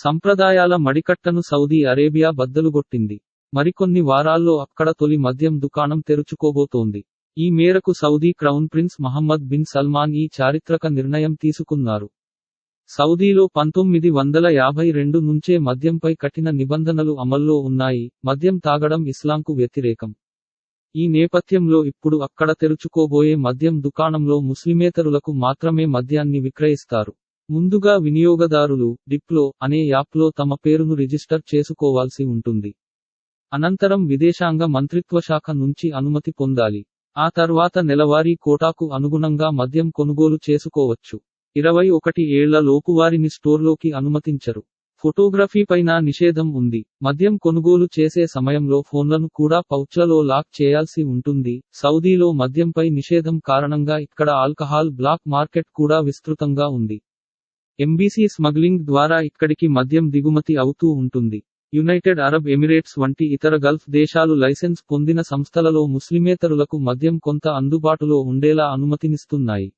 సంప్రదాయాల మడికట్టను Saudi Arabia బద్దలుగొట్టింది. మరికొన్ని వారాల్లో అక్కడ తొలి మద్యం దుకాణం తెరుచుకోబోతోంది. ఈ మేరకు Saudi crown prince Mohammed bin Salman ఈ చారిత్రక నిర్ణయం తీసుకున్నారు. సౌదీలో 1952 నుంచే మద్యంపై కఠిన నిబంధనలు అమల్లో ఉన్నాయి. మద్యం తాగడం ఇస్లాంకు వ్యతిరేకం. ఈ నేపథ్యంలో ఇప్పుడు అక్కడ తెరుచుకోబోయే మద్యం దుకాణంలో ముస్లిమేతరులకు మాత్రమే మద్యాన్ని విక్రయిస్తారు. ముందుగా వినియోగదారులు డిప్లో అనే యాప్లో తమ పేరును రిజిస్టర్ చేసుకోవాల్సి ఉంటుంది. అనంతరం విదేశాంగ మంత్రిత్వశాఖ నుంచి అనుమతి పొందాలి. ఆ తర్వాత నెలవారీ కోటాకు అనుగుణంగా మద్యం కొనుగోలు చేసుకోవచ్చు. 21 ఏళ్ల లోపువారిని స్టోర్లోకి అనుమతించరు. ఫోటోగ్రఫీపైనా నిషేధం ఉంది. మద్యం కొనుగోలు చేసే సమయంలో ఫోన్లను కూడా పౌచ్లలో లాక్ చేయాల్సి ఉంటుంది. సౌదీలో మద్యంపై నిషేధం కారణంగా ఇక్కడ ఆల్కహాల్ బ్లాక్ మార్కెట్ కూడా విస్తృతంగా ఉంది. ఎంబీసీ స్మగ్లింగ్ ద్వారా ఇక్కడికి మద్యం దిగుమతి అవుతూ ఉంటుంది. యునైటెడ్ అరబ్ ఎమిరేట్స్ వంటి ఇతర గల్ఫ్ దేశాలు లైసెన్స్ పొందిన సంస్థలలో ముస్లిమేతరులకు మద్యం కొంత అందుబాటులో ఉండేలా అనుమతినిస్తున్నాయి.